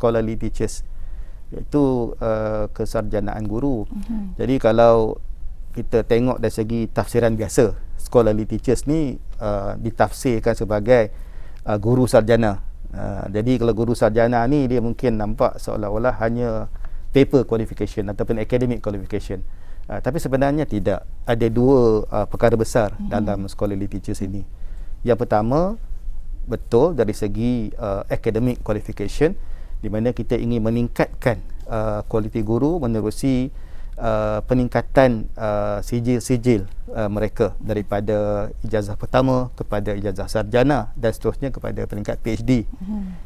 scholarly teachers, iaitu kesarjanaan guru. Jadi kalau kita tengok dari segi tafsiran biasa, scholarly teachers ni ditafsirkan sebagai guru sarjana. Jadi kalau guru sarjana ni dia mungkin nampak seolah-olah hanya paper qualification ataupun academic qualification. Tapi sebenarnya tidak. Ada dua perkara besar dalam scholarly teachers ini. Yang pertama, betul dari segi academic qualification, di mana kita ingin meningkatkan kualiti guru menerusi peningkatan sijil-sijil mereka daripada ijazah pertama kepada ijazah sarjana dan seterusnya kepada peringkat PhD.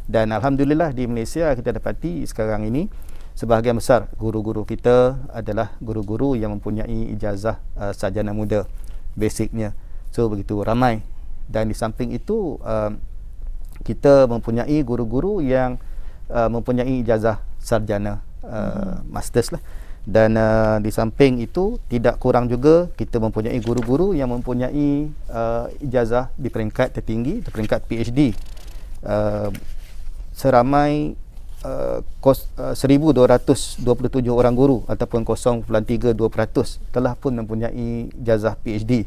Dan alhamdulillah di Malaysia kita dapati sekarang ini sebahagian besar guru-guru kita adalah guru-guru yang mempunyai ijazah sarjana muda basicnya. So begitu ramai. Dan di samping itu kita mempunyai guru-guru yang mempunyai ijazah sarjana masters lah. Dan di samping itu tidak kurang juga kita mempunyai guru-guru yang mempunyai ijazah di peringkat tertinggi, di peringkat PhD. Seramai 1,227 orang guru ataupun 0.32% telah pun mempunyai ijazah PhD.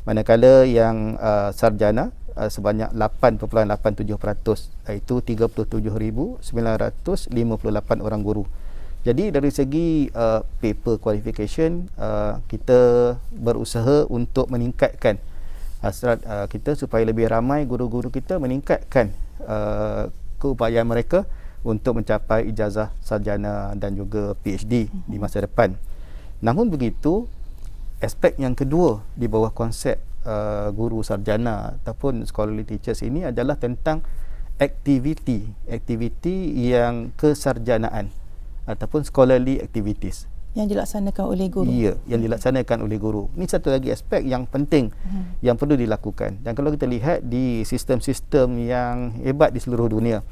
Manakala yang sarjana sebanyak 8.87%, iaitu 37,958 orang guru. Jadi dari segi paper qualification, kita berusaha untuk meningkatkan hasrat kita supaya lebih ramai guru-guru kita meningkatkan keupayaan mereka untuk mencapai ijazah sarjana dan juga PhD di masa depan. Namun begitu, aspek yang kedua di bawah konsep guru sarjana ataupun scholarly teachers ini adalah tentang aktiviti yang kesarjanaan ataupun scholarly activities yang dilaksanakan oleh guru. Ya, yang dilaksanakan oleh guru. Ini satu lagi aspek yang penting yang perlu dilakukan. Dan kalau kita lihat di sistem-sistem yang hebat di seluruh dunia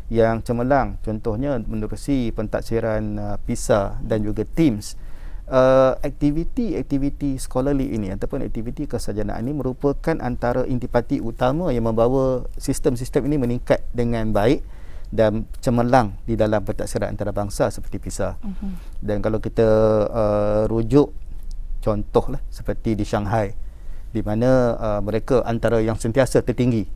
yang cemerlang, contohnya menerusi pentadsiran PISA dan juga TIMSS, aktiviti scholarly ini ataupun aktiviti kesarjanaan ini merupakan antara intipati utama yang membawa sistem-sistem ini meningkat dengan baik dan cemerlang di dalam pentadsiran antarabangsa seperti PISA. Dan kalau kita rujuk contohlah seperti di Shanghai, di mana mereka antara yang sentiasa tertinggi.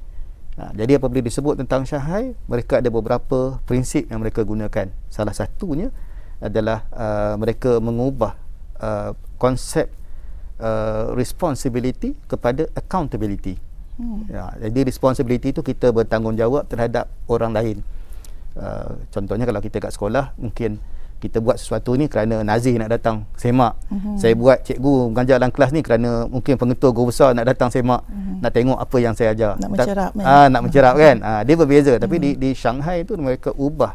Jadi apabila disebut tentang Shanghai, mereka ada beberapa prinsip yang mereka gunakan. Salah satunya adalah mereka mengubah konsep responsibility kepada accountability. Jadi responsibility itu kita bertanggungjawab terhadap orang lain. Contohnya kalau kita kat sekolah, mungkin kita buat sesuatu ni kerana Nazir nak datang semak. Saya buat cikgu mengajar dalam kelas ni kerana mungkin pengetua guru besar nak datang semak, nak tengok apa yang saya ajar. Nak mencerap kan? Nak mencerap kan? Dia berbeza. Tapi di Shanghai tu mereka ubah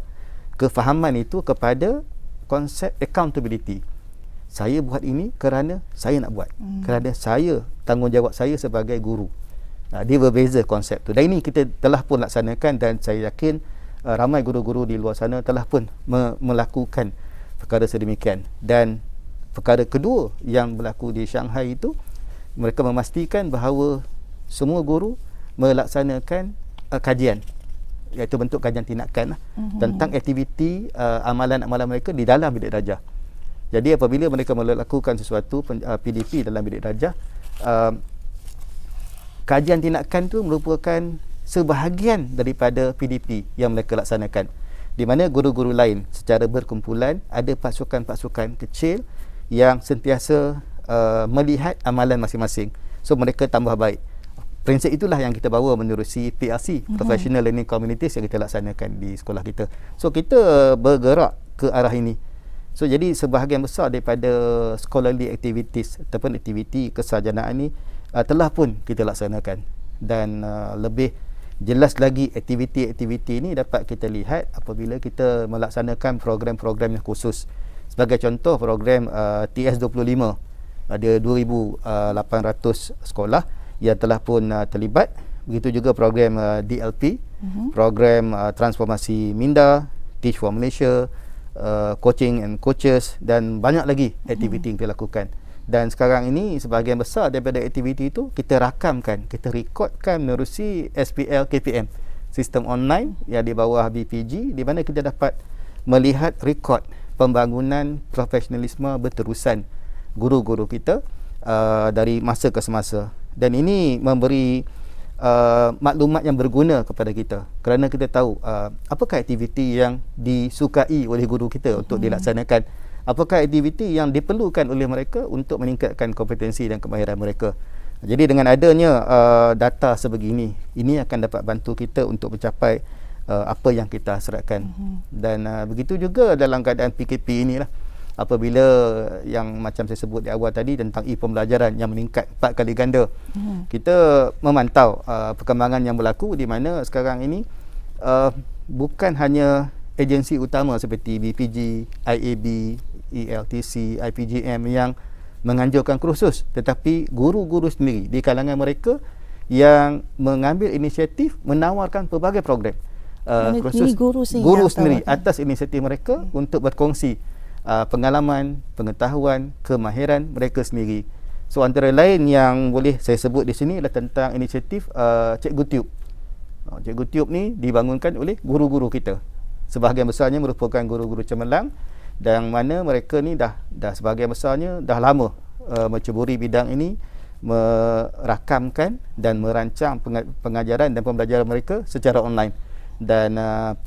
kefahaman itu kepada konsep accountability. Saya buat ini kerana saya nak buat. Kerana saya, tanggungjawab saya sebagai guru. Dia berbeza konsep tu. Dan ini kita telah pun laksanakan dan saya yakin ramai guru-guru di luar sana telah pun melakukan perkara sedemikian. Dan perkara kedua yang berlaku di Shanghai itu, mereka memastikan bahawa semua guru melaksanakan kajian, iaitu bentuk kajian tindakan tentang aktiviti amalan-amalan mereka di dalam bilik darjah. Jadi apabila mereka melakukan sesuatu PDP dalam bilik darjah, kajian tindakan itu merupakan sebahagian daripada PDP yang mereka laksanakan, di mana guru-guru lain secara berkumpulan ada pasukan-pasukan kecil yang sentiasa melihat amalan masing-masing. So mereka tambah baik. Prinsip itulah yang kita bawa menerusi PLC, Professional Learning Communities, yang kita laksanakan di sekolah kita. So kita bergerak ke arah ini. So jadi sebahagian besar daripada scholarly activities ataupun aktiviti kesarjanaan ini telah pun kita laksanakan. Dan lebih jelas lagi aktiviti-aktiviti ini dapat kita lihat apabila kita melaksanakan program-program yang khusus. Sebagai contoh, program TS25, ada 2,800 sekolah yang telah pun terlibat. Begitu juga program DLP, program transformasi Minda, Teach for Malaysia, Coaching and Coaches, dan banyak lagi aktiviti yang kita lakukan. Dan sekarang ini sebahagian besar daripada aktiviti itu kita rakamkan, kita rekodkan menerusi SPL KPM, sistem online yang di bawah BPG, di mana kita dapat melihat rekod pembangunan profesionalisme berterusan guru-guru kita dari masa ke semasa, dan ini memberi maklumat yang berguna kepada kita, kerana kita tahu apakah aktiviti yang disukai oleh guru kita untuk dilaksanakan, apakah aktiviti yang diperlukan oleh mereka untuk meningkatkan kompetensi dan kemahiran mereka. Jadi dengan adanya data sebegini, ini akan dapat bantu kita untuk mencapai apa yang kita hasratkan. Dan begitu juga dalam keadaan PKP inilah, apabila yang macam saya sebut di awal tadi tentang e-pembelajaran yang meningkat 4 kali ganda, kita memantau perkembangan yang berlaku di mana sekarang ini bukan hanya agensi utama seperti BPG, IAB, ELTC, IPGM yang menganjurkan kursus, tetapi guru-guru sendiri di kalangan mereka yang mengambil inisiatif menawarkan pelbagai program kursus guru sendiri atas inisiatif mereka untuk berkongsi pengalaman, pengetahuan, kemahiran mereka sendiri. So antara lain yang boleh saya sebut di sini adalah tentang inisiatif Cikgu Tube. Cikgu Tube ni dibangunkan oleh guru-guru kita. Sebahagian besarnya merupakan guru-guru cemerlang, dan mana mereka ni dah sebahagian besarnya dah lama menceburi bidang ini, merakamkan dan merancang pengajaran dan pembelajaran mereka secara online, dan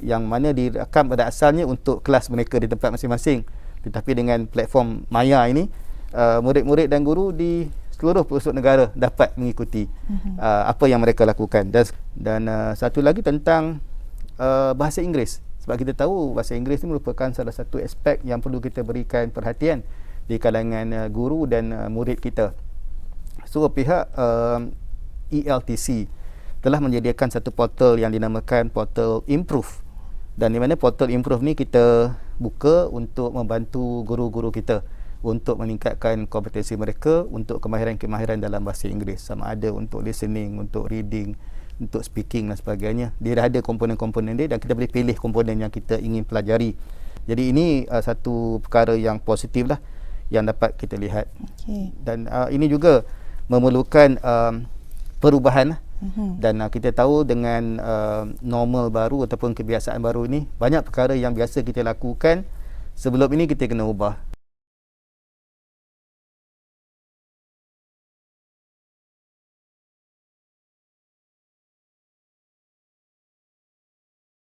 yang mana direkam pada asalnya untuk kelas mereka di tempat masing-masing, tetapi dengan platform Maya ini murid-murid dan guru di seluruh pelosok negara dapat mengikuti apa yang mereka lakukan. Dan satu lagi tentang bahasa Inggeris. Sebab kita tahu bahasa Inggeris ini merupakan salah satu aspek yang perlu kita berikan perhatian di kalangan guru dan murid kita. So pihak ELTC telah menyediakan satu portal yang dinamakan portal Improve, dan di mana portal Improve ni kita buka untuk membantu guru-guru kita untuk meningkatkan kompetensi mereka untuk kemahiran-kemahiran dalam bahasa Inggeris, sama ada untuk listening, untuk reading, untuk speaking dan sebagainya. Dia dah ada komponen-komponen dia, dan kita boleh pilih komponen yang kita ingin pelajari. Jadi ini satu perkara yang positif lah yang dapat kita lihat. Dan ini juga memerlukan perubahan lah. Dan kita tahu dengan normal baru ataupun kebiasaan baru ini, banyak perkara yang biasa kita lakukan sebelum ini kita kena ubah.